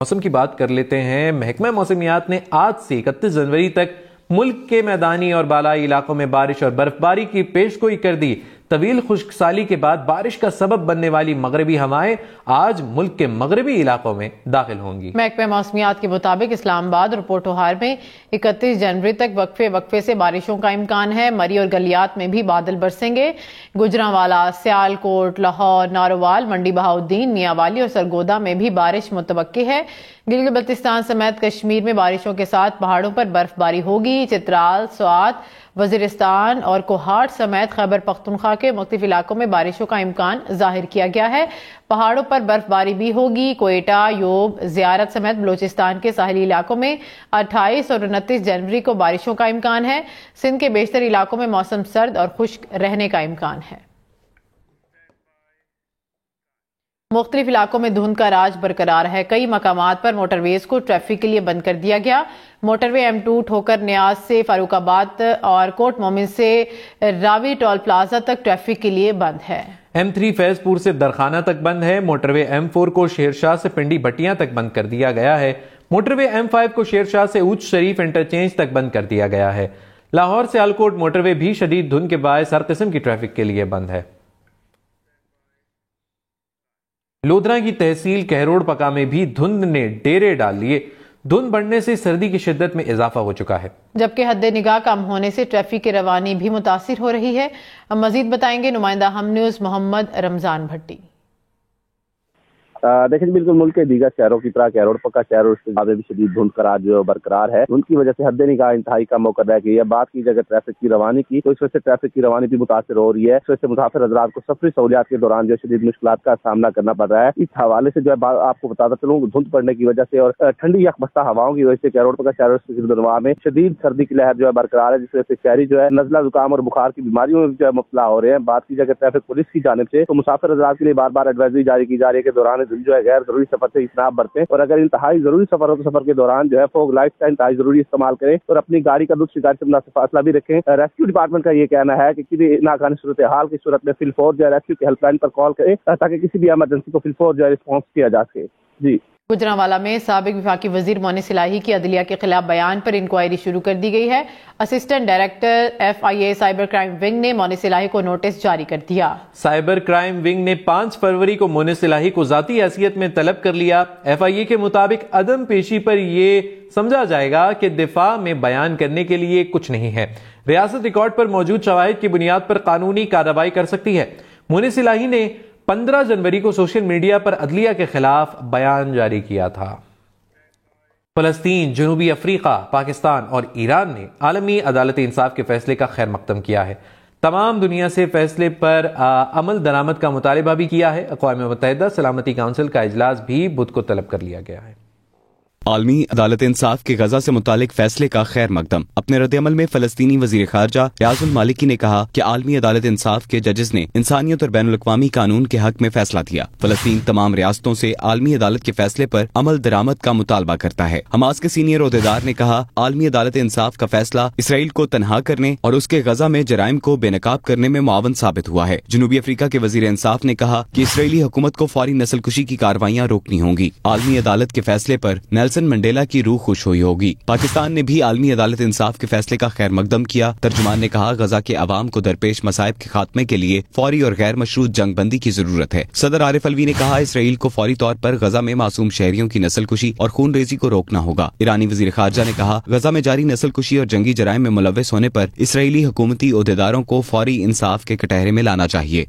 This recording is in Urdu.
موسم کی بات کر لیتے ہیں۔ محکمہ موسمیات نے آج سے 31 جنوری تک ملک کے میدانی اور بالائی علاقوں میں بارش اور برف باری کی پیشگوئی کر دی۔ طویل خشک سالی کے بعد بارش کا سبب بننے والی مغربی ہوائیں آج ملک کے مغربی علاقوں میں داخل ہوں گی۔ محکمہ موسمیات کے مطابق اسلام آباد اور پوٹھوہار میں 31 جنوری تک وقفے سے بارشوں کا امکان ہے۔ مری اور گلیات میں بھی بادل برسیں گے۔ گوجرانوالا، سیالکوٹ، لاہور، ناروال، منڈی بہاؤالدین، میاں والی اور سرگودا میں بھی بارش متوقع ہے۔ گلگت بلتستان سمیت کشمیر میں بارشوں کے ساتھ پہاڑوں پر برف باری ہوگی۔ چترال، سوات، وزیرستان اور کوہاٹ سمیت خیبر پختونخوا کے مختلف علاقوں میں بارشوں کا امکان ظاہر کیا گیا ہے۔ پہاڑوں پر برف باری بھی ہوگی۔ کوئٹہ، یوب، زیارت سمیت بلوچستان کے ساحلی علاقوں میں 28 اور 29 جنوری کو بارشوں کا امکان ہے۔ سندھ کے بیشتر علاقوں میں موسم سرد اور خشک رہنے کا امکان ہے۔ مختلف علاقوں میں دھند کا راج برقرار ہے۔ کئی مقامات پر موٹر ویز کو ٹریفک کے لیے بند کر دیا گیا۔ موٹر وے M2 ٹھوکر نیاز سے فاروق آباد اور کوٹ مومن سے راوی ٹول پلازا تک ٹریفک کے لیے بند ہے۔ M3 فیض پور سے درخانہ تک بند ہے۔ موٹر وے M4 کو شیرشاہ سے پنڈی بٹیاں تک بند کر دیا گیا ہے۔ موٹر وے M5 کو شیرشاہ سے اوچ شریف انٹرچینج تک بند کر دیا گیا ہے۔ لاہور سے سیالکوٹ موٹر وے بھی شدید دھند کے باعث ہر قسم کی ٹریفک کے لیے بند ہے۔ لودھرا کی تحصیل کہروڑ پکا میں بھی دھند نے ڈیرے ڈال لیے۔ دھند بڑھنے سے سردی کی شدت میں اضافہ ہو چکا ہے، جبکہ حد نگاہ کم ہونے سے ٹریفک کی روانی بھی متاثر ہو رہی ہے۔ مزید بتائیں گے نمائندہ ہم نیوز محمد رمضان بھٹی۔ دیکھیں بالکل ملک کے دیگر شہروں کی طرح کہروڑ پکا شہر اور اس کے زیادہ بھی شدید دھند کا راج برقرار ہے۔ دھند کی وجہ سے حد نگاہ انتہائی کم ہو کر رہ گئی ہے۔ بات کی جائے ٹریفک کی روانی کی تو اس وجہ سے ٹریفک کی روانی بھی متاثر ہو رہی ہے۔ اس وجہ سے مسافر حضرات کو سفری سہولیات کے دوران جو شدید مشکلات کا سامنا کرنا پڑ رہا ہے۔ اس حوالے سے جو ہے آپ کو بتاتا چلوں دھند پڑنے کی وجہ سے اور ٹھنڈی یکبستہ ہواؤں کی وجہ سے کہروڑ پکا شہر اور اس کے گردنواں میں شدید سردی کی لہر جو ہے برقرار ہے، جس وجہ سے شہری جو ہے نزلہ زکام اور بخار کی بیماریوں میں جو ہے مبتلا ہو رہے ہیں۔ بات کی جائے ٹریفک پولیس کی جانب سے تو مسافر حضرات کے لیے بار بار ایڈوائزری جاری کی جا رہی ہے کہ دوران دن جو ہے غیر ضروری سفر سے اجتناب برتیں، اور اگر انتہائی ضروری سفر ہو تو سفر کے دوران جو ہے فوگ لائٹس کا انتہائی ضروری استعمال کریں اور اپنی گاڑی کا دوسری گاڑی سے مناسب فاصلہ بھی رکھیں۔ ریسکیو ڈپارٹمنٹ کا یہ کہنا ہے کہ کسی ناگہانی صورتحال کی صورت میں فل فور جو ہے ریسکیو کی ہیلپ لائن پر کال کریں تاکہ کسی بھی ایمرجنسی کو فل فور جو ہے رسپانس کیا جا سکے۔ جی گوجرانوالا میں سابق وفاقی وزیر مونس الہی کی عدلیہ کے خلاف بیان پر انکوائری شروع کر دی گئی ہے۔ Assistant director FIA cyber crime wing نے مونس الہی کو نوٹس جاری کر دیا۔ سائبر کرائم ونگ نے 5 فروری کو مونس الہی کو ذاتی حیثیت میں طلب کر لیا۔ FIA کے مطابق عدم پیشی پر یہ سمجھا جائے گا کہ دفاع میں بیان کرنے کے لیے کچھ نہیں ہے۔ ریاست ریکارڈ پر موجود شواہد کی بنیاد پر قانونی کارروائی کر سکتی ہے۔ مونس الہی نے 15 جنوری کو سوشل میڈیا پر عدلیہ کے خلاف بیان جاری کیا تھا۔ فلسطین، جنوبی افریقہ، پاکستان اور ایران نے عالمی عدالت انصاف کے فیصلے کا خیر مقدم کیا ہے۔ تمام دنیا سے فیصلے پر عمل درآمد کا مطالبہ بھی کیا ہے۔ اقوام متحدہ سلامتی کونسل کا اجلاس بھی بدھ کو طلب کر لیا گیا ہے۔ عالمی عدالت انصاف کے غزہ سے متعلق فیصلے کا خیر مقدم۔ اپنے رد عمل میں فلسطینی وزیر خارجہ ریاض المالکی نے کہا کہ عالمی عدالت انصاف کے ججز نے انسانیت اور بین الاقوامی قانون کے حق میں فیصلہ دیا۔ فلسطین تمام ریاستوں سے عالمی عدالت کے فیصلے پر عمل درآمد کا مطالبہ کرتا ہے۔ حماس کے سینئر عہدیدار نے کہا عالمی عدالت انصاف کا فیصلہ اسرائیل کو تنہا کرنے اور اس کے غزہ میں جرائم کو بے نقاب کرنے میں معاون ثابت ہوا ہے۔ جنوبی افریقہ کے وزیر انصاف نے کہا کہ اسرائیلی حکومت کو فوری نسل کشی کی کارروائیاں روکنی ہوں گی۔ عالمی عدالت کے فیصلے پر نیلسن منڈیلا کی روح خوش ہوئی ہوگی۔ پاکستان نے بھی عالمی عدالت انصاف کے فیصلے کا خیر مقدم کیا۔ ترجمان نے کہا غزہ کے عوام کو درپیش مصائب کے خاتمے کے لیے فوری اور غیر مشروط جنگ بندی کی ضرورت ہے۔ صدر عارف الوی نے کہا اسرائیل کو فوری طور پر غزہ میں معصوم شہریوں کی نسل کشی اور خون ریزی کو روکنا ہوگا۔ ایرانی وزیر خارجہ نے کہا غزہ میں جاری نسل کشی اور جنگی جرائم میں ملوث ہونے پر اسرائیلی حکومتی عہدیداروں کو فوری انصاف کے کٹہرے میں لانا چاہیے۔